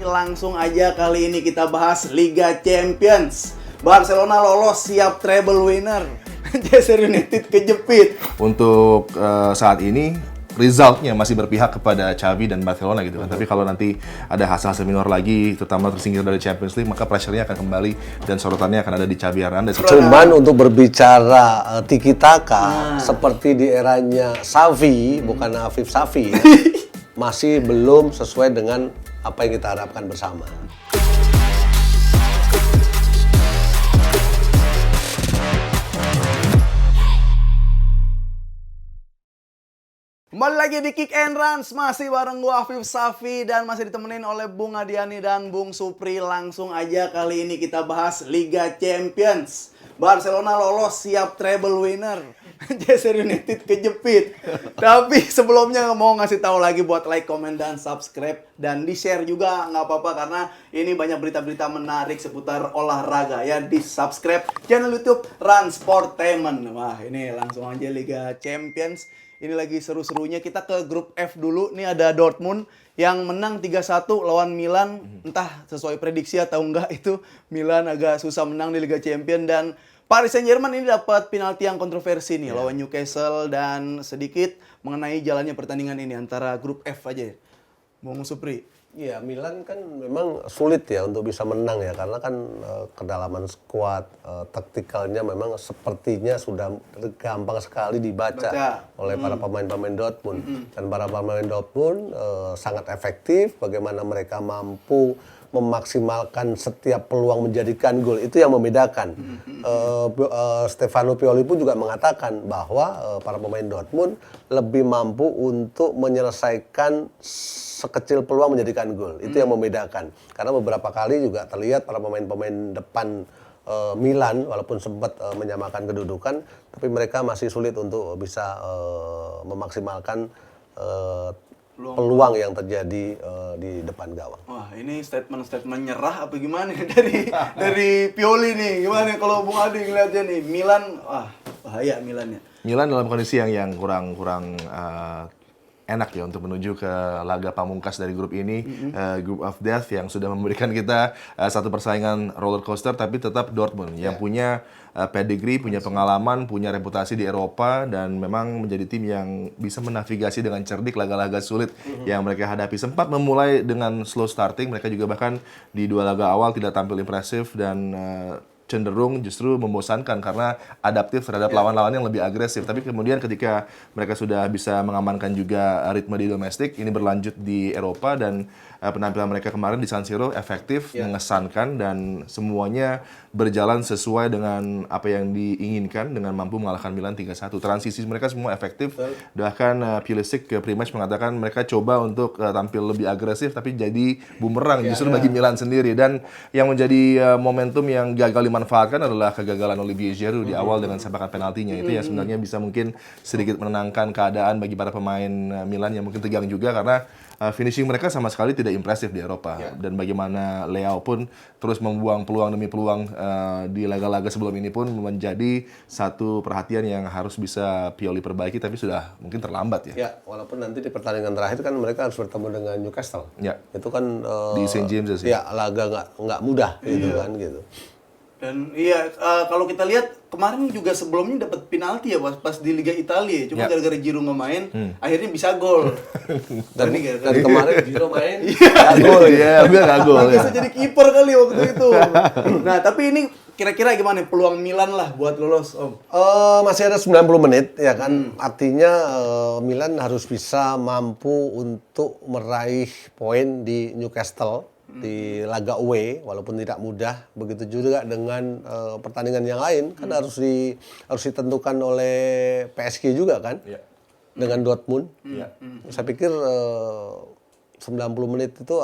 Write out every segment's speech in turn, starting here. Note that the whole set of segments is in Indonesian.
Langsung aja kali ini kita bahas Liga Champions. Barcelona lolos siap treble winner. Manchester United kejepit. Untuk saat ini resultnya masih berpihak kepada Xavi dan Barcelona gitu kan. Tapi kalau nanti ada hasil-hasil minor lagi, terutama tersingkir dari Champions League, maka pressure-nya akan kembali dan sorotannya akan ada di Xavi Hernandez. Cuman untuk berbicara tiki taka seperti di eranya Xavi, bukan Afif Xavi ya, masih belum sesuai dengan apa yang kita harapkan bersama. Kembali lagi di Kick and Runs, masih bareng gua Afif Safi dan masih ditemenin oleh Bung Adiani dan Bung Supri. Langsung aja kali ini kita bahas Liga Champions. Barcelona lolos siap treble winner. Manchester United kejepit. Tapi sebelumnya mau ngasih tahu lagi buat like, comment, dan subscribe. Dan di-share juga nggak apa-apa karena ini banyak berita-berita menarik seputar olahraga ya. Di-subscribe channel YouTube Run Sportainment. Wah ini langsung aja Liga Champions. Ini lagi seru-serunya. Kita ke grup F dulu. Nih ada Dortmund yang menang 3-1 lawan Milan. Entah sesuai prediksi atau enggak itu Milan agak susah menang di Liga Champions. Dan Paris Saint-Germain ini dapat penalti yang kontroversi nih lawan Newcastle. Dan sedikit mengenai jalannya pertandingan ini antara grup F aja. Bung Supri. Iya, Milan kan memang sulit ya untuk bisa menang ya, karena kan kedalaman skuad, taktikalnya memang sepertinya sudah gampang sekali dibaca oleh para pemain-pemain Dortmund. Dan para pemain Dortmund sangat efektif, bagaimana mereka mampu memaksimalkan setiap peluang menjadikan gol, itu yang membedakan. Stefano Pioli pun juga mengatakan bahwa para pemain Dortmund lebih mampu untuk menyelesaikan sekecil peluang menjadikan gol. Itu yang membedakan. Karena beberapa kali juga terlihat para pemain-pemain depan Milan walaupun sempat menyamakan kedudukan, tapi mereka masih sulit untuk bisa memaksimalkan peluang yang terjadi di depan gawang. Wah, ini statement nyerah apa gimana dari Pioli nih? Gimana kalau Bung Adi ngeliatnya nih? Milan, wah bahaya Milannya. Milan dalam kondisi yang kurang enak ya untuk menuju ke laga pamungkas dari grup ini, Group of Death yang sudah memberikan kita satu persaingan roller coaster, tapi tetap Dortmund yang punya pedigree, punya pengalaman, punya reputasi di Eropa, dan memang menjadi tim yang bisa menavigasi dengan cerdik laga-laga sulit yang mereka hadapi. Sempat memulai dengan slow starting, mereka juga bahkan di dua laga awal tidak tampil impresif dan cenderung justru membosankan karena adaptif terhadap lawan-lawan yang lebih agresif. Tapi kemudian ketika mereka sudah bisa mengamankan juga ritme di domestik, ini berlanjut di Eropa dan penampilan mereka kemarin di San Siro efektif, mengesankan, dan semuanya berjalan sesuai dengan apa yang diinginkan dengan mampu mengalahkan Milan 3-1. Transisi mereka semua efektif. Bahkan Pulisic ke pre-match mengatakan mereka coba untuk tampil lebih agresif tapi jadi bumerang justru bagi Milan sendiri. Dan yang menjadi momentum yang gagal dimanfaatkan adalah kegagalan Olivier Giroud di awal dengan sepakan penaltinya. Itu yang sebenarnya bisa mungkin sedikit menenangkan keadaan bagi para pemain Milan yang mungkin tegang juga karena finishing mereka sama sekali tidak impresif di Eropa. Dan bagaimana Leao pun terus membuang peluang demi peluang di laga-laga sebelum ini pun menjadi satu perhatian yang harus bisa Pioli perbaiki, tapi sudah mungkin terlambat ya. Ya, walaupun nanti di pertandingan terakhir kan mereka harus bertemu dengan Newcastle. Ya. Itu kan Di St. James sih. ya laga nggak mudah gitu kan gitu. Dan iya, kalau kita lihat kemarin juga sebelumnya dapat penalti ya pas di Liga Italia. Cuma gara-gara Giroud nggak main, akhirnya bisa gol. Dan kemarin Giroud main Nggak gol ya, dia nggak gol ya. Bisa jadi kiper kali waktu itu. Nah, tapi ini kira-kira gimana peluang Milan lah buat lolos, Om? Masih ada 90 menit ya kan. Artinya Milan harus bisa mampu untuk meraih poin di Newcastle di laga away, walaupun tidak mudah. Begitu juga dengan pertandingan yang lain kan harus ditentukan oleh PSG juga kan, dengan Dortmund. Saya pikir 90 menit itu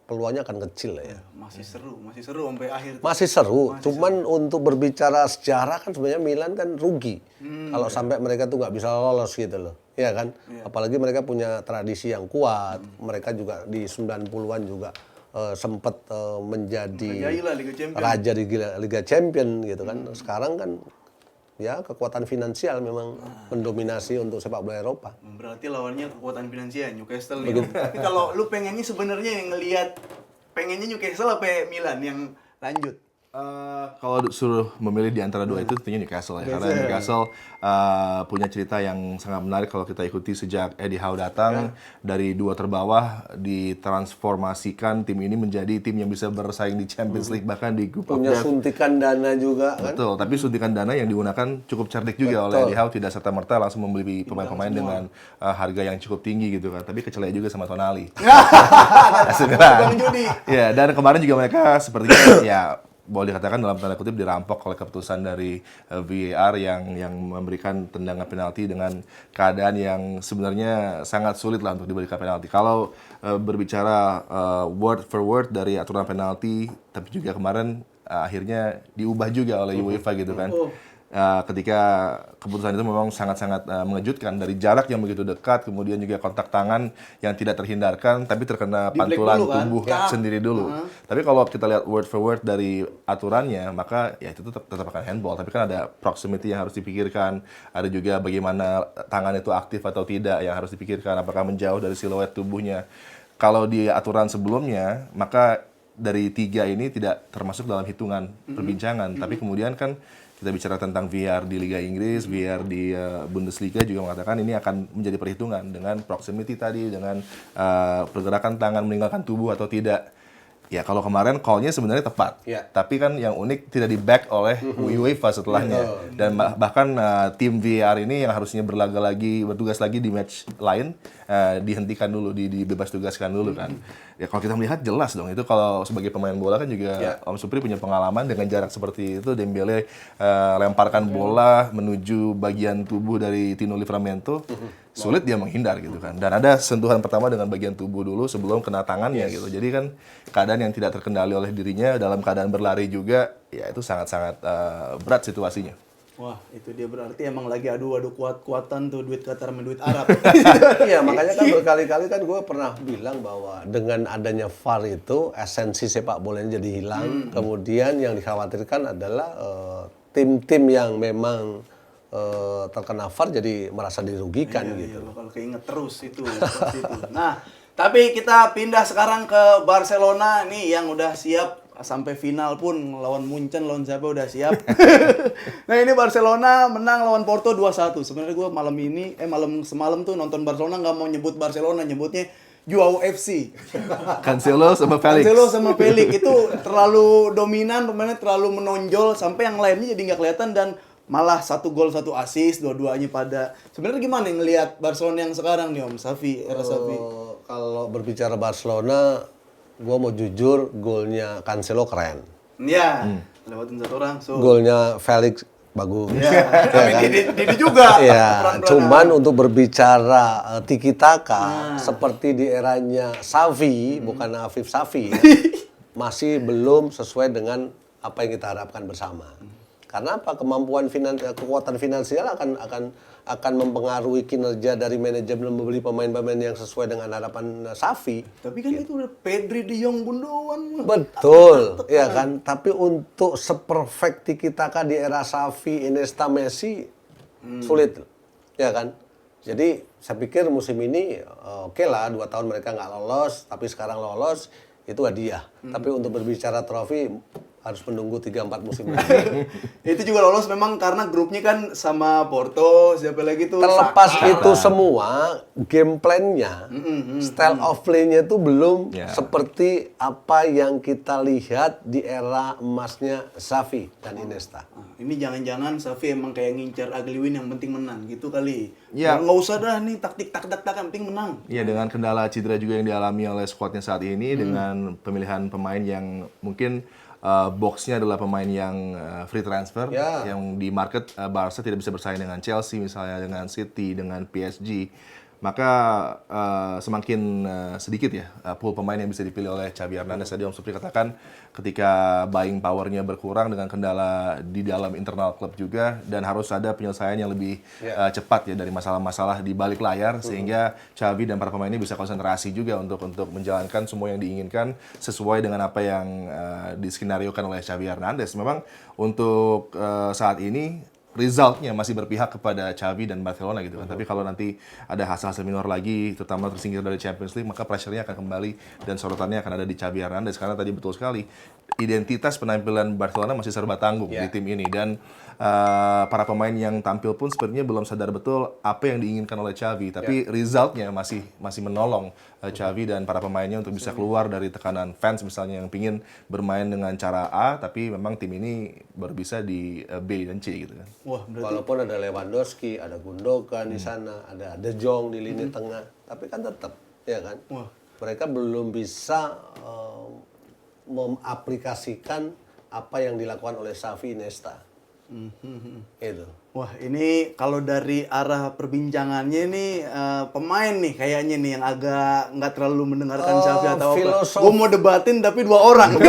peluangnya akan kecil ya. Masih seru sampai akhir. Masih seru, cuman untuk berbicara sejarah kan sebenarnya Milan kan rugi kalau sampai mereka tuh nggak bisa lolos gitu loh. Ya kan? Apalagi mereka punya tradisi yang kuat. Mereka juga di 90-an juga sempat menjadi raja di Liga Champion gitu kan. Sekarang kan ya kekuatan finansial memang mendominasi untuk sepak bola Eropa. Berarti lawannya kekuatan finansial Newcastle nih. Tapi kalau lu pengennya sebenarnya yang ngelihat pengennya Newcastle apa Milan yang lanjut? Kalau suruh memilih di antara dua itu tentunya Newcastle ya. Karena Newcastle punya cerita yang sangat menarik kalau kita ikuti sejak Eddie Howe datang dari dua terbawah ditransformasikan tim ini menjadi tim yang bisa bersaing di Champions League bahkan di Group of Punya Death. suntikan dana juga kan. Betul, tapi suntikan dana yang digunakan cukup cerdik juga oleh Eddie Howe, tidak serta-merta langsung membeli pemain-pemain dengan harga yang cukup tinggi gitu kan. Tapi kecelek juga sama Tonali. Bukan judi. Ya, dan kemarin juga mereka sepertinya ya boleh dikatakan dalam tanda kutip dirampok oleh keputusan dari VAR yang memberikan tendangan penalti dengan keadaan yang sebenarnya sangat sulit lah untuk diberikan penalti. Kalau berbicara word for word dari aturan penalti, tapi juga kemarin akhirnya diubah juga oleh UEFA gitu kan. Ketika keputusan itu memang sangat-sangat mengejutkan dari jarak yang begitu dekat, kemudian juga kontak tangan yang tidak terhindarkan, tapi terkena pantulan dulu kan? tubuh sendiri dulu. Tapi kalau kita lihat word for word dari aturannya, maka ya itu tetap akan handball. Tapi kan ada proximity yang harus dipikirkan, ada juga bagaimana tangan itu aktif atau tidak yang harus dipikirkan, apakah menjauh dari siluet tubuhnya. Kalau di aturan sebelumnya, maka dari tiga ini tidak termasuk dalam hitungan perbincangan, tapi kemudian kan kita bicara tentang VAR di Liga Inggris, VAR di Bundesliga juga mengatakan ini akan menjadi perhitungan dengan proximity tadi, dengan pergerakan tangan meninggalkan tubuh atau tidak. Ya kalau kemarin call-nya sebenarnya tepat, tapi kan yang unik tidak di-back oleh UEFA setelahnya. Dan bahkan tim VAR ini yang harusnya bertugas lagi di match lain, dihentikan dulu, dibebas tugaskan dulu kan. Ya kalau kita melihat jelas dong, itu kalau sebagai pemain bola kan juga Om Supri punya pengalaman dengan jarak seperti itu. Dembele lemparkan bola menuju bagian tubuh dari Tino Livramento, sulit dia menghindar gitu kan. Dan ada sentuhan pertama dengan bagian tubuh dulu sebelum kena tangannya gitu. Jadi kan keadaan yang tidak terkendali oleh dirinya dalam keadaan berlari juga, ya itu sangat-sangat berat situasinya. Wah, itu dia berarti emang lagi adu kuat-kuatan tuh duit Qatar sama duit Arab. Iya, makanya kan berkali-kali kan gue pernah bilang bahwa dengan adanya VAR itu esensi sepak bolanya jadi hilang. Kemudian yang dikhawatirkan adalah tim-tim yang memang terkena VAR jadi merasa dirugikan gitu. Iya, bakal keinget terus itu. Pasti itu. Nah, tapi kita pindah sekarang ke Barcelona nih yang udah siap sampai final pun lawan Munchen, lawan siapa udah siap. Nah, ini Barcelona menang lawan Porto 2-1. Sebenarnya gue malam semalam tuh nonton Barcelona nggak mau nyebut Barcelona, nyebutnya Joao FC. Cancelo sama Felix. Cancelo sama Felix itu terlalu dominan, pemainnya terlalu menonjol sampai yang lainnya jadi nggak kelihatan dan malah 1 gol 1 assist, dua-duanya pada. Sebenarnya gimana ngelihat Barcelona yang sekarang nih Om Safi, era Safi? Kalau berbicara Barcelona, gue mau jujur, golnya Cancelo keren. Iya, lewatin satu orang. So. Golnya Felix bagus. Iya, tapi Didi juga. Iya, peran-peran. cuman untuk berbicara tiki taka seperti di eranya Xavi, bukan Afif Safi, ya, masih belum sesuai dengan apa yang kita harapkan bersama. Karena apa? Kekuatan finansial akan mempengaruhi kinerja dari manajemen membeli pemain-pemain yang sesuai dengan harapan Xavi. Tapi kan itu udah Pedri, De Jong, Gundogan. Betul, ya kan. Tapi untuk seperfect tiki taka di era Xavi, Iniesta, Messi sulit, ya kan. Jadi saya pikir musim ini oke lah 2 tahun mereka nggak lolos, tapi sekarang lolos itu hadiah. Tapi untuk berbicara trofi harus menunggu 3-4 musim lagi. Itu juga lolos memang karena grupnya kan sama Porto, siapa lagi tuh? Terlepas itu semua, game plan-nya, style of play-nya itu belum seperti apa yang kita lihat di era emasnya Xavi dan Iniesta. Ini jangan-jangan Xavi emang kayak ngincar ugly win yang penting menang gitu kali. Ya. Nggak usah dah nih taktik yang penting menang. Iya, dengan kendala cedera juga yang dialami oleh skuadnya saat ini, dengan pemilihan pemain yang mungkin boxnya adalah pemain yang free transfer, yang di market Barca tidak bisa bersaing dengan Chelsea misalnya, dengan City, dengan PSG. Maka semakin sedikit ya pool pemain yang bisa dipilih oleh Xavi Hernandez. Tadi Om Supri katakan ketika buying powernya berkurang dengan kendala di dalam internal klub juga, dan harus ada penyelesaian yang lebih cepat ya dari masalah-masalah di balik layar, sehingga Xavi dan para pemain ini bisa konsentrasi juga untuk menjalankan semua yang diinginkan sesuai dengan apa yang diskenariokan oleh Xavi Hernandez. Memang untuk saat ini resultnya masih berpihak kepada Xavi dan Barcelona gitu kan. Tapi kalau nanti ada hasil-hasil minor lagi, terutama tersingkir dari Champions League, maka pressure-nya akan kembali dan sorotannya akan ada di Xavi Hernandez. Karena tadi betul sekali, identitas penampilan Barcelona masih serba tanggung di tim ini. Dan para pemain yang tampil pun sepertinya belum sadar betul apa yang diinginkan oleh Xavi. Tapi resultnya masih menolong Xavi dan para pemainnya untuk bisa keluar dari tekanan fans misalnya yang pingin bermain dengan cara A, tapi memang tim ini baru bisa di B dan C gitu kan. Wah, berarti Walaupun ada Lewandowski, ada Gundogan di sana, ada De Jong di lini tengah, tapi kan tetap, ya kan? Wah. Mereka belum bisa mengaplikasikan apa yang dilakukan oleh Xavi Iniesta. Itu. Wah, ini kalau dari arah perbincangannya nih pemain nih kayaknya nih yang agak nggak terlalu mendengarkan Xavi atau apa. Gue mau debatin tapi 2 orang.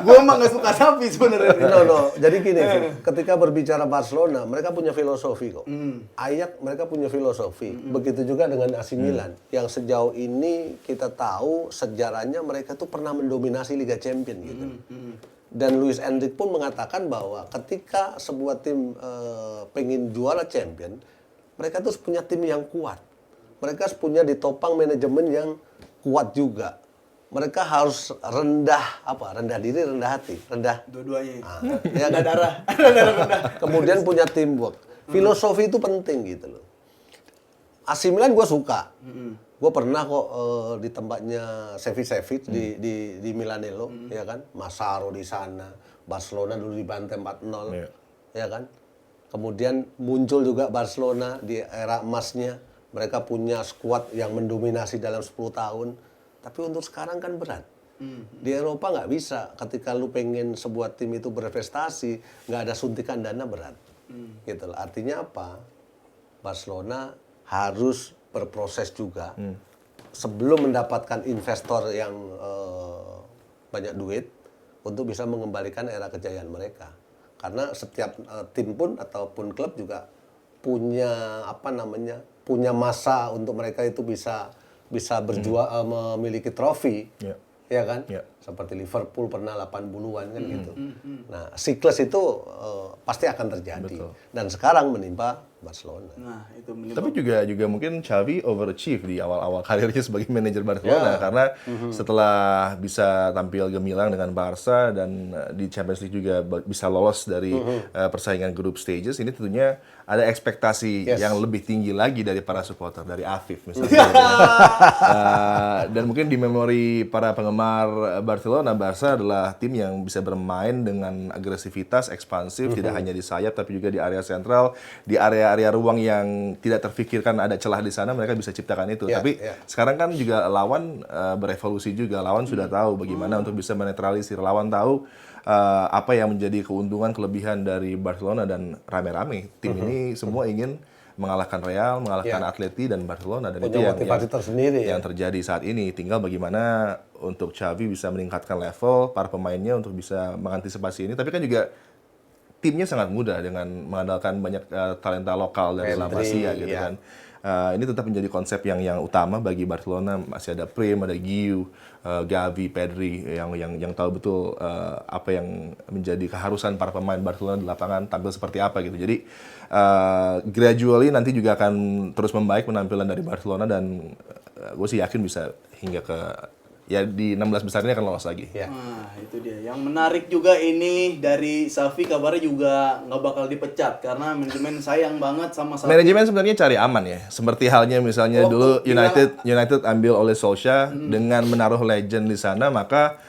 Gue emang nggak suka Xavi sebenarnya. No. Jadi gini, ketika berbicara Barcelona, mereka punya filosofi kok. Ajax mereka punya filosofi. Begitu juga dengan AC Milan, yang sejauh ini kita tahu sejarahnya mereka tuh pernah mendominasi Liga Champions gitu. Dan Luis Enrique pun mengatakan bahwa ketika sebuah tim pengen juara champion, mereka tuh punya tim yang kuat. Mereka punya ditopang manajemen yang kuat juga. Mereka harus rendah diri, rendah hati, rendah. Dua-duanya. Ya kan? Darah. Kemudian punya teamwork. Filosofi itu penting gitu loh. AC Milan gue suka. Gue pernah kok di tempatnya Savic di Milanello, ya kan? Massaro di sana, Barcelona dulu dibantai 4-0, ya kan? Kemudian muncul juga Barcelona di era emasnya, mereka punya skuad yang mendominasi dalam 10 tahun, tapi untuk sekarang kan berat. Di Eropa nggak bisa, ketika lu pengen sebuah tim itu berprestasi, nggak ada suntikan dana berat. Gitu loh. Artinya apa? Barcelona harus berproses juga sebelum mendapatkan investor yang banyak duit untuk bisa mengembalikan era kejayaan mereka. Karena setiap tim pun ataupun klub juga punya punya masa untuk mereka itu bisa berjuang memiliki trofi, ya kan? Seperti Liverpool pernah 80-an kan gitu. Nah, siklus itu pasti akan terjadi. Dan sekarang menimpa Barcelona. Nah, itu Tapi juga mungkin Xavi overachieve di awal-awal karirnya sebagai manajer Barcelona karena setelah bisa tampil gemilang dengan Barca dan di Champions League juga bisa lolos dari persaingan group stages, ini tentunya ada ekspektasi yang lebih tinggi lagi dari para supporter, dari Afif misalnya. Dan mungkin di memori para penggemar Barcelona, Barca adalah tim yang bisa bermain dengan agresivitas, ekspansif, tidak hanya di sayap tapi juga di area sentral, di area ruang yang tidak terfikirkan ada celah di sana, mereka bisa ciptakan itu. Tapi sekarang kan juga lawan berevolusi juga, lawan sudah tahu bagaimana untuk bisa menetralisir, lawan tahu apa yang menjadi keuntungan kelebihan dari Barcelona dan rame-rame tim ini semua ingin mengalahkan Real, mengalahkan Atleti dan Barcelona, dan punya itu motivasi tersendiri yang terjadi saat ini. Tinggal bagaimana untuk Xavi bisa meningkatkan level para pemainnya untuk bisa mengantisipasi ini. Tapi kan juga timnya sangat mudah dengan mengandalkan banyak talenta lokal dari La Masia gitu kan. Ini tetap menjadi konsep yang utama bagi Barcelona. Masih ada Prim, ada Guiu, Gavi, Pedri yang tahu betul apa yang menjadi keharusan para pemain Barcelona di lapangan, tampil seperti apa gitu. Jadi gradually nanti juga akan terus membaik penampilan dari Barcelona dan gue sih yakin bisa hingga ke di 16 besar ini akan lolos lagi. Nah, itu dia. Yang menarik juga ini dari Xavi kabarnya juga nggak bakal dipecat karena manajemen sayang banget sama Xavi. Manajemen sebenarnya cari aman ya. Seperti halnya misalnya dulu United ambil oleh Solskjaer dengan menaruh legend di sana, maka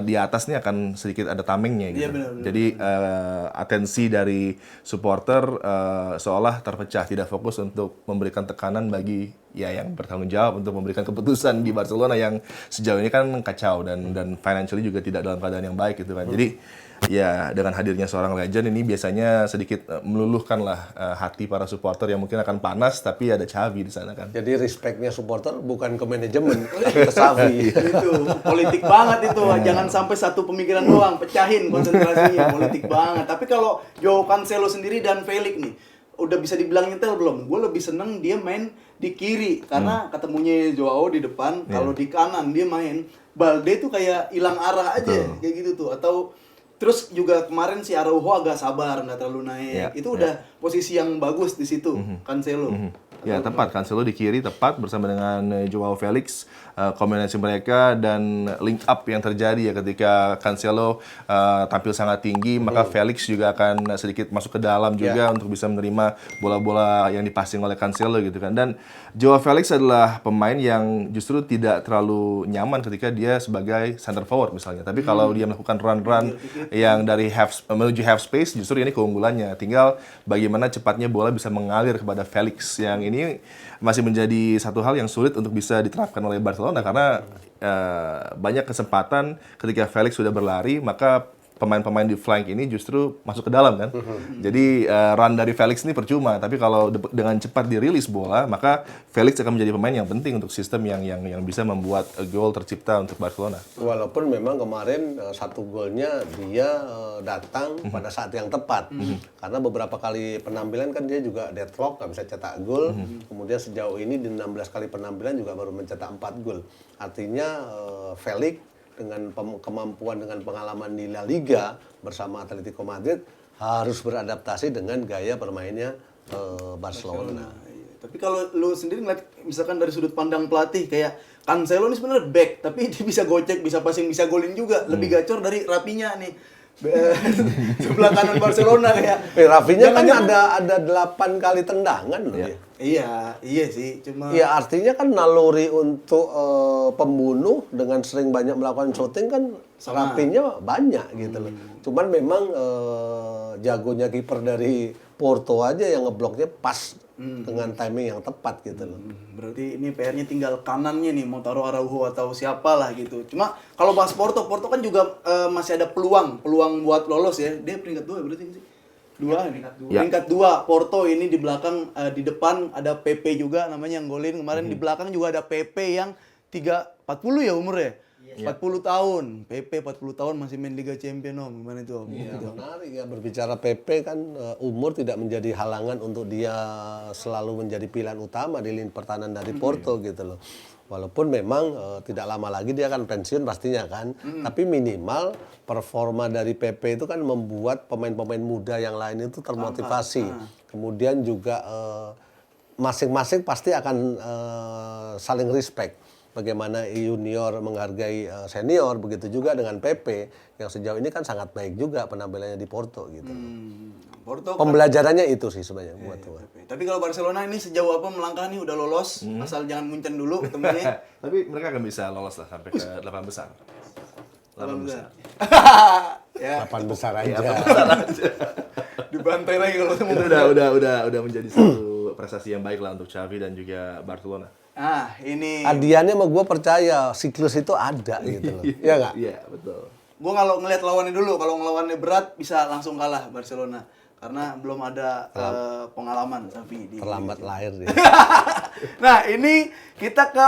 di atas ini akan sedikit ada tamengnya gitu. Benar. Jadi atensi dari supporter seolah terpecah, tidak fokus untuk memberikan tekanan bagi yang bertanggung jawab untuk memberikan keputusan di Barcelona yang sejauh ini kan kacau dan financially juga tidak dalam keadaan yang baik gitu kan. Jadi ya dengan hadirnya seorang legend ini biasanya sedikit meluluhkanlah hati para supporter yang mungkin akan panas, tapi ada Xavi di sana kan. Jadi respect-nya supporter bukan ke manajemen, tapi ke Xavi. Itu politik banget itu. Jangan sampai satu pemikiran doang, pecahin konsentrasinya. Politik banget. Tapi kalau Joao Cancelo sendiri dan Felix nih, udah bisa dibilang nyetel belum? Gue lebih seneng dia main di kiri karena ketemunya Joao di depan, kalau di kanan dia main Balde tuh kayak hilang arah aja kayak gitu tuh. Atau Terus juga kemarin si Araujo agak sabar, nggak terlalu naik. Ya, Itu udah posisi yang bagus di situ, Cancelo. Ya tepat, Cancelo di kiri tepat bersama dengan Joao Felix. Kombinasi mereka dan link up yang terjadi ya ketika Cancelo tampil sangat tinggi, maka Felix juga akan sedikit masuk ke dalam juga untuk bisa menerima bola-bola yang dipassing oleh Cancelo gitu kan. Dan Joao Felix adalah pemain yang justru tidak terlalu nyaman ketika dia sebagai center forward misalnya. Tapi kalau dia melakukan run-run yang dari menuju half space, justru ini keunggulannya. Tinggal bagaimana cepatnya bola bisa mengalir kepada Felix, yang ini masih menjadi satu hal yang sulit untuk bisa diterapkan oleh Barcelona karena banyak kesempatan ketika Felix sudah berlari, maka pemain-pemain di flank ini justru masuk ke dalam kan. Jadi run dari Felix ini percuma, tapi kalau dengan cepat dirilis bola, maka Felix akan menjadi pemain yang penting untuk sistem yang bisa membuat gol tercipta untuk Barcelona. Walaupun memang kemarin satu golnya dia datang pada saat yang tepat. Karena beberapa kali penampilan kan dia juga deadlock, nggak bisa cetak gol. Kemudian sejauh ini di 16 kali penampilan juga baru mencetak 4 gol. Artinya Felix dengan kemampuan, dengan pengalaman di La Liga bersama Atletico Madrid harus beradaptasi dengan gaya bermainnya Barcelona. Iya. Tapi kalau lu sendiri ngeliat misalkan dari sudut pandang pelatih, kayak Cancelo ini sebenarnya back, tapi dia bisa gocek, bisa passing, bisa golin juga. Lebih gacor dari Rafinha nih. Sebelah kanan Barcelona kayak. Rafinha kan ada 8 kali tendangan loh dia. Iya sih, cuma Ya artinya kan naluri untuk pembunuh dengan sering banyak melakukan shooting kan Rafinha banyak gitu loh. Cuman memang jagonya kiper dari Porto aja yang ngebloknya pas dengan timing yang tepat gitu loh. berarti ini PR-nya tinggal kanannya nih, mau taruh Araujo atau siapa lah gitu. Cuma kalau bahas Porto kan juga masih ada peluang buat lolos ya. Dia peringkat 2 berarti sih. Peringkat 2 Porto ini di belakang, di depan ada PP juga namanya yang golin kemarin. Di belakang juga ada PP yang 40 ya umurnya. 40 tahun, PP 40 tahun masih main Liga Champions, Om. Gimana itu, Om? Ya, menarik ya, berbicara PP kan umur tidak menjadi halangan untuk dia selalu menjadi pilihan utama di lini pertahanan dari Porto gitu loh. Walaupun memang tidak lama lagi dia akan pensiun pastinya kan, tapi minimal performa dari PP itu kan membuat pemain-pemain muda yang lain itu termotivasi. Kemudian juga masing-masing pasti akan saling respect. Bagaimana junior menghargai senior, begitu juga dengan PP yang sejauh ini kan sangat baik juga penampilannya di Porto gitu. Porto Pembelajarannya itu sih sebenarnya buat gue. Tapi kalau Barcelona ini sejauh apa melangkah nih, udah lolos, asal jangan muncen dulu ketemunya. Tapi mereka akan bisa lolos lah sampai ke 8 besar. 8 besar. Ya. 8 besar aja. Dibantai lagi kalau Itu udah menjadi satu prestasi yang baik lah untuk Xavi dan juga Barcelona. Ini Adiannya sama gue percaya siklus itu ada gitu loh. Iya nggak? Iya, betul. gue kalau ngelihat lawannya dulu, kalau ngelawannya berat bisa langsung kalah Barcelona karena belum ada pengalaman Xavi di Terlambat lahir dia. Nah, ini kita ke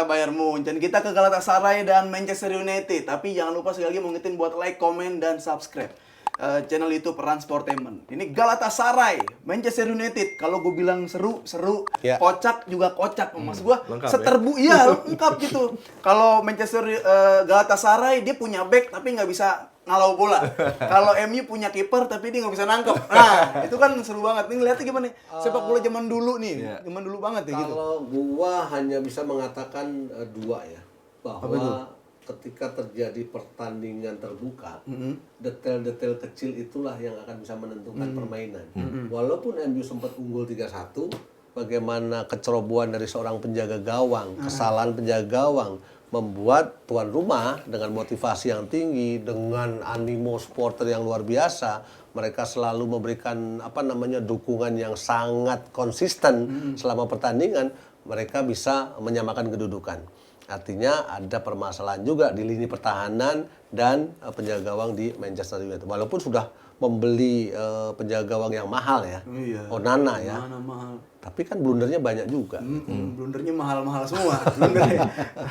Bayern Munchen, kita ke Galatasaray dan Manchester United. Tapi jangan lupa sekali lagi mengingetin buat like, komen, dan subscribe channel YouTube Peran Sportainment. Ini Galatasaray, Manchester United. Kalau gue bilang seru, Ya. kocak juga kocak. Mas gue lengkap lengkap gitu. Kalau Manchester Galatasaray dia punya back tapi nggak bisa ngalau bola. Kalau MU punya kiper tapi dia nggak bisa nangkep. Nah, itu kan seru banget. Nih ngeliatnya gimana nih? Sepak bola zaman dulu nih. Zaman dulu banget ya gitu. Kalau gua hanya bisa mengatakan dua ya, bahwa ketika terjadi pertandingan terbuka, detail-detail kecil itulah yang akan bisa menentukan permainan. Walaupun MU sempat unggul 3-1, bagaimana kecerobohan dari seorang penjaga gawang, kesalahan penjaga gawang membuat tuan rumah dengan motivasi yang tinggi, dengan animo supporter yang luar biasa, mereka selalu memberikan dukungan yang sangat konsisten selama pertandingan, mereka bisa menyamakan kedudukan. Artinya ada permasalahan juga di lini pertahanan dan penjaga gawang di Manchester United. Walaupun sudah membeli penjaga gawang yang mahal ya, Onana ya. Mahal. Tapi kan blundernya banyak juga. Blundernya mahal-mahal semua.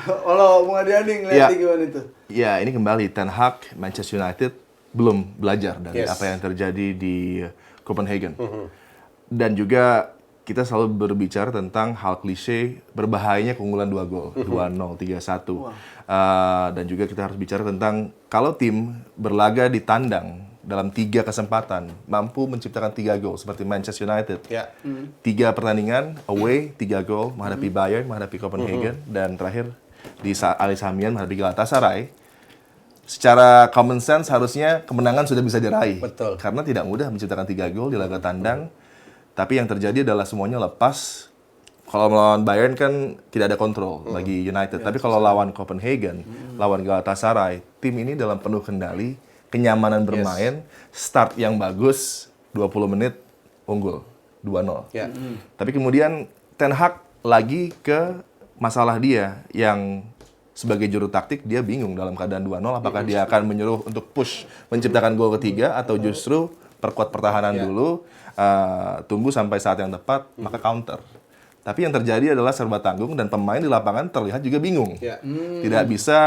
Kalau Bung Adiani ngeliatnya gimana itu? Ya, ini kembali Ten Hag, Manchester United belum belajar dari apa yang terjadi di Copenhagen. Dan juga kita selalu berbicara tentang hal klise berbahayanya keunggulan 2 gol, 2-0, 3-1. Dan juga kita harus bicara tentang kalau tim berlaga di tandang dalam 3 kesempatan mampu menciptakan 3 gol seperti Manchester United. 3 pertandingan away 3 gol menghadapi Bayern, menghadapi Copenhagen, dan terakhir di Allianz Amiens menghadapi Galatasaray. Secara common sense harusnya kemenangan sudah bisa diraih. Betul. Karena tidak mudah menciptakan 3 gol di laga tandang. Tapi yang terjadi adalah semuanya lepas. Kalau melawan Bayern kan tidak ada kontrol bagi United. Tapi kalau lawan Copenhagen, lawan Galatasaray, tim ini dalam penuh kendali, kenyamanan bermain, start yang bagus, 20 menit unggul 2-0. Tapi kemudian Ten Hag lagi ke masalah dia yang sebagai juru taktik dia bingung dalam keadaan 2-0 apakah dia akan menyuruh untuk push menciptakan gol ketiga atau justru perkuat pertahanan dulu, tunggu sampai saat yang tepat maka counter. Tapi yang terjadi adalah serba tanggung dan pemain di lapangan terlihat juga bingung. Tidak bisa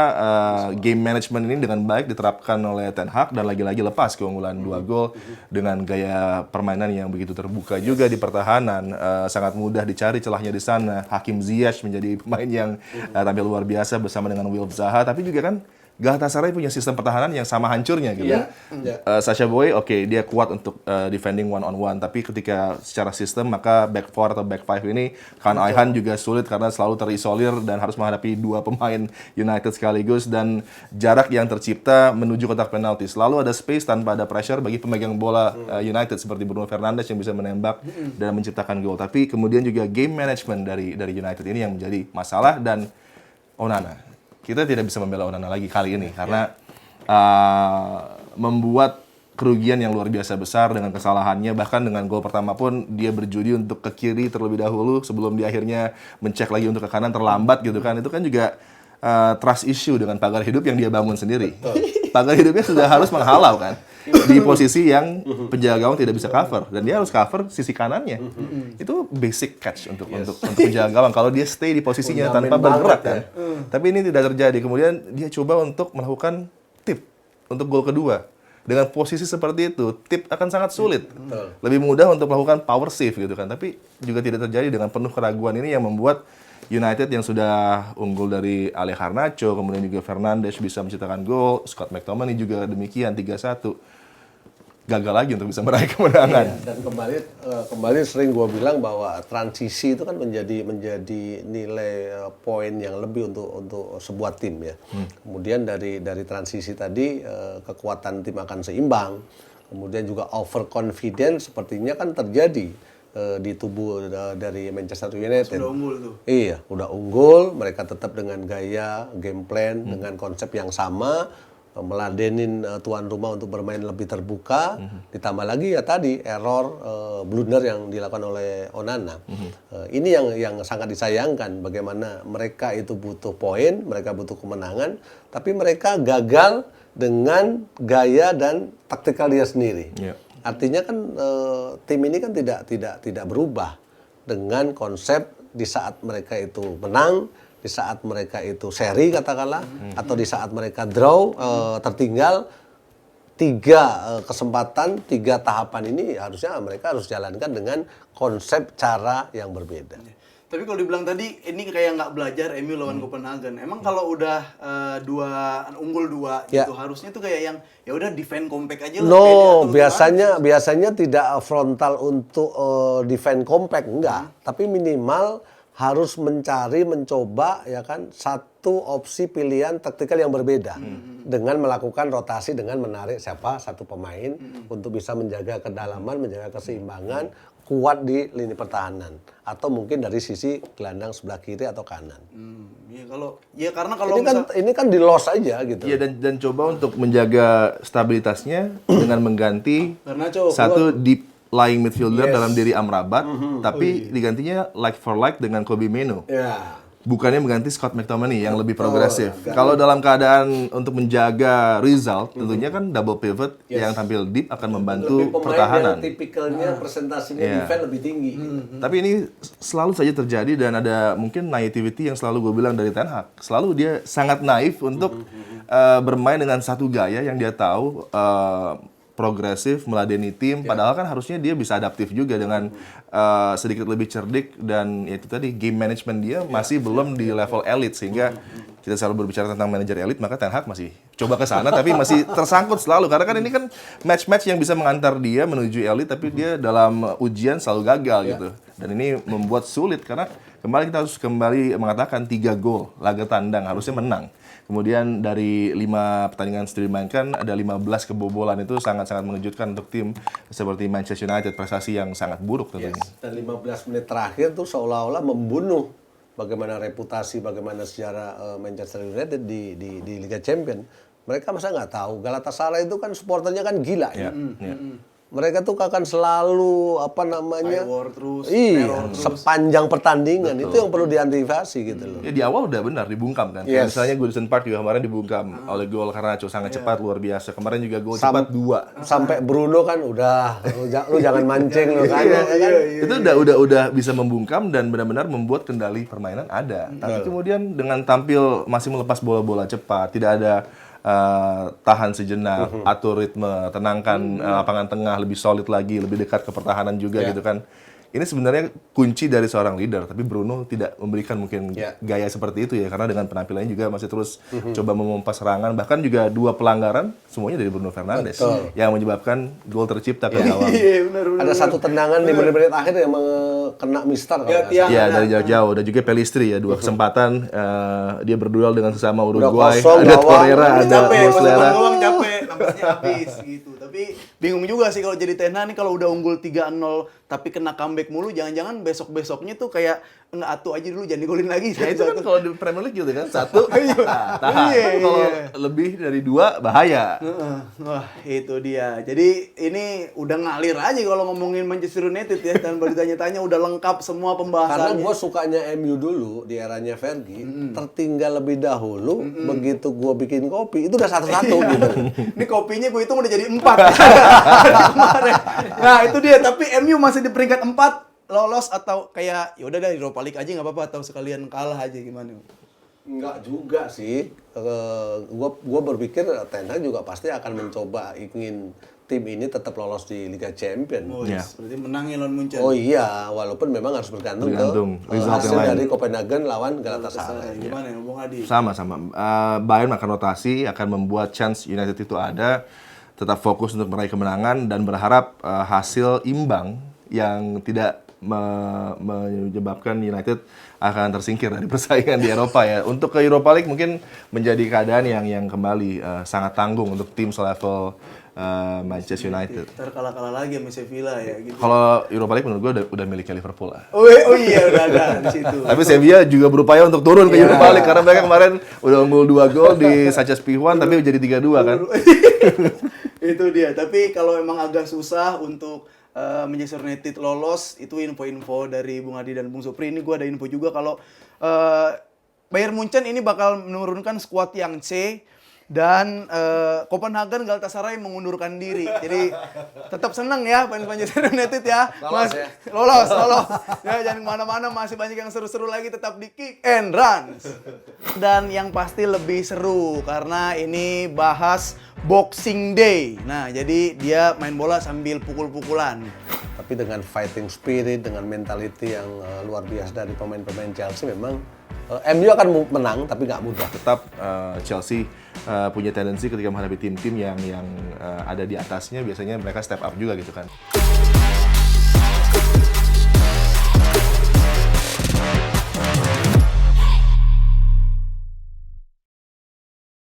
game management ini dengan baik diterapkan oleh Ten Hag dan lagi-lagi lepas keunggulan 2 gol dengan gaya permainan yang begitu terbuka juga di pertahanan. Sangat mudah dicari celahnya di sana. Hakim Ziyech menjadi pemain yang tampil luar biasa bersama dengan Wilf Zaha, tapi juga kan Galatasaray punya sistem pertahanan yang sama hancurnya gitu. Sacha Boey dia kuat untuk defending one on one, tapi ketika secara sistem maka back 4 atau back 5 ini Kaan Ayhan juga sulit karena selalu terisolir dan harus menghadapi 2 pemain United sekaligus, dan jarak yang tercipta menuju kotak penalti selalu ada space tanpa ada pressure bagi pemegang bola United seperti Bruno Fernandes yang bisa menembak dan menciptakan gol. Tapi kemudian juga game management dari United ini yang menjadi masalah, dan Onana. Kita tidak bisa membela Onana lagi kali ini karena membuat kerugian yang luar biasa besar dengan kesalahannya. Bahkan dengan gol pertama pun dia berjudi untuk ke kiri terlebih dahulu sebelum dia akhirnya mencek lagi untuk ke kanan terlambat gitu kan. Itu kan juga trust issue dengan pagar hidup yang dia bangun sendiri. Pagar hidupnya sudah harus menghalau kan di posisi yang penjaga gawang tidak bisa cover, dan dia harus cover sisi kanannya. Itu basic catch untuk penjaga gawang kalau dia stay di posisinya tanpa bergerak kan. Tapi ini tidak terjadi. Kemudian dia coba untuk melakukan tip untuk gol kedua. Dengan posisi seperti itu, tip akan sangat sulit. Lebih mudah untuk melakukan power save gitu kan. Tapi juga tidak terjadi dengan penuh keraguan ini yang membuat United yang sudah unggul dari Ale Garnacho, kemudian juga Fernandes bisa menciptakan gol, Scott McTominay juga demikian 3-1. Gagal lagi untuk bisa meraih kemenangan. Dan kembali sering gue bilang bahwa transisi itu kan menjadi nilai poin yang lebih untuk sebuah tim ya. Kemudian dari transisi tadi kekuatan tim akan seimbang. Kemudian juga overconfidence sepertinya kan terjadi di tubuh dari Manchester United. Sudah unggul tuh. Iya, udah unggul, mereka tetap dengan gaya, game plan, dengan konsep yang sama, meladenin tuan rumah untuk bermain lebih terbuka, ditambah lagi ya tadi error blunder yang dilakukan oleh Onana. Ini yang sangat disayangkan, bagaimana mereka itu butuh poin, mereka butuh kemenangan, tapi mereka gagal dengan gaya dan taktikal dia sendiri. Artinya kan tim ini kan tidak berubah dengan konsep di saat mereka itu menang, di saat mereka itu seri katakanlah, atau di saat mereka draw, tertinggal 3 kesempatan, 3 tahapan ini harusnya mereka harus jalankan dengan konsep cara yang berbeda. Tapi kalau dibilang tadi ini kayak nggak belajar MU lawan Copenhagen. Emang kalau udah unggul 2 gitu harusnya tuh kayak yang ya udah defend compact aja lah. No, biasanya tidak frontal untuk defend compact enggak, tapi minimal harus mencoba ya kan satu opsi pilihan taktikal yang berbeda dengan melakukan rotasi, dengan menarik satu pemain untuk bisa menjaga kedalaman, menjaga keseimbangan, kuat di lini pertahanan atau mungkin dari sisi gelandang sebelah kiri atau kanan. Karena kalau ini kan di loss aja gitu. Iya, dan coba untuk menjaga stabilitasnya dengan mengganti satu deep lying midfielder dalam diri Amrabat, tapi digantinya like for like dengan Kobbie Mainoo. Bukannya mengganti Scott McTominay yang lebih progresif. Kalau dalam keadaan untuk menjaga result, tentunya kan double pivot yang tampil deep akan membantu pertahanan. Tipikalnya presentasinya defense lebih tinggi. Tapi ini selalu saja terjadi dan ada mungkin naivety yang selalu gue bilang dari Ten Hag. Selalu dia sangat naif untuk bermain dengan satu gaya yang dia tahu progresif, meladeni tim. Padahal kan harusnya dia bisa adaptif juga dengan sedikit lebih cerdik, dan itu tadi game management dia masih belum di level elit, sehingga kita selalu berbicara tentang manajer elit, maka Ten Hag masih coba ke sana tapi masih tersangkut selalu, karena kan ini kan match-match yang bisa mengantar dia menuju elit, tapi dia dalam ujian selalu gagal gitu. Dan ini membuat sulit karena kembali kita harus kembali mengatakan 3 gol laga tandang harusnya menang. Kemudian dari 5 pertandingan sudah dimainkan ada 15 kebobolan, itu sangat-sangat mengejutkan untuk tim seperti Manchester United, prestasi yang sangat buruk tentunya. Dan 15 menit terakhir tuh seolah-olah membunuh bagaimana reputasi, bagaimana sejarah Manchester United di Liga Champions. Mereka masa nggak tahu Galatasaray itu kan supporternya kan gila ya. Mereka tuh akan selalu war terus, iya, teror terus. sepanjang pertandingan. Itu yang perlu diantisipasi gitu loh. Ya di awal udah benar dibungkam kan. Kayak misalnya Goodison Park juga kemarin dibungkam oleh gol Garnacho sangat cepat, luar biasa. Kemarin juga gol cepat 2. Sampai Bruno kan udah lu jangan mancing lu kan. Itu udah bisa membungkam dan benar-benar membuat kendali permainan ada. Tapi kemudian dengan tampil masih melepas bola-bola cepat, tidak ada tahan sejenak, atur ritme, tenangkan lapangan tengah lebih solid lagi, lebih dekat ke pertahanan juga gitu kan. Ini sebenarnya kunci dari seorang leader, tapi Bruno tidak memberikan mungkin gaya seperti itu ya, karena dengan penampilannya juga masih terus coba memompas serangan, bahkan juga 2 pelanggaran semuanya dari Bruno Fernandes yang menyebabkan gol tercipta ke gawang. Ada satu tendangan di menit-menit akhir yang kena Mister Ya, dari jarak jauh. Dan juga Pelistri ya, 2 kesempatan dia berduel dengan sesama Udah Uruguay, kosong, ada gawang. Torreira, ada Muslera. Doang capek, nampaknya habis gitu. Tapi bingung juga sih kalau jadi Ten Hag nih, kalau udah unggul 3-0 tapi kena comeback mulu, jangan-jangan besok-besoknya tuh kayak nggak atuh aja dulu, jangan digolin lagi. Ya itu kan kalau di Premier League gitu kan, 1 tahan. Kalau lebih dari 2 bahaya. Wah, itu dia. Jadi ini udah ngalir aja kalau ngomongin Manchester United ya, dan ditanya-tanya udah lengkap semua Karena pembahasannya. gue sukanya MU dulu di eranya Fergie, tertinggal lebih dahulu, begitu gue bikin kopi, itu udah 1-1 gitu. Ini kopinya gue hitung udah jadi 4 kemarin. Nah itu dia, tapi MU masih di peringkat 4, lolos atau kayak yaudah deh Europa League aja nggak apa-apa, atau sekalian kalah aja gimana? Enggak juga sih. Gue berpikir Ten Hag juga pasti akan mencoba ingin tim ini tetap lolos di Liga Champions. Oh iya, berarti menangin lawan Munchen. Oh iya, walaupun memang harus bergantung ke result hasil yang lain. dari Copenhagen lawan Galatasaray. Gimana ya, Bung Adi? Sama-sama. Bayern akan rotasi, akan membuat chance United itu ada, tetap fokus untuk meraih kemenangan dan berharap hasil imbang yang tidak menyebabkan United akan tersingkir dari persaingan di Eropa ya. Untuk ke Europa League mungkin menjadi keadaan yang kembali sangat tanggung untuk tim selevel Manchester United. Ntar kalah-kalah lagi sama Sevilla ya gitu. Kalau Europa League menurut gue udah miliknya Liverpool lah. Oh iya udah ada di situ. Tapi Sevilla juga berupaya untuk turun ke Europa League karena mereka kemarin udah unggul 2 gol di Sanchez Pizjuan tapi jadi 3-2 kan. Itu dia. Tapi kalau emang agak susah untuk Manchester United lolos, itu info-info dari Bung Adi dan Bung Supri. Ini gue ada info juga kalau Bayern Munchen ini bakal menurunkan skuad yang C, dan Copenhagen Galatasaray mengundurkan diri. Jadi tetap senang ya fans Manchester United ya. Lolos. Ya jangan kemana-mana, masih banyak yang seru-seru lagi, tetap di Kick and Runs. Dan yang pasti lebih seru karena ini bahas Boxing Day. Nah, jadi dia main bola sambil pukul-pukulan. Tapi dengan fighting spirit, dengan mentality yang luar biasa dari pemain-pemain Chelsea, memang MU akan menang, tapi nggak mudah. Tetap Chelsea punya tendensi ketika menghadapi tim-tim yang ada di atasnya, biasanya mereka step up juga gitu kan.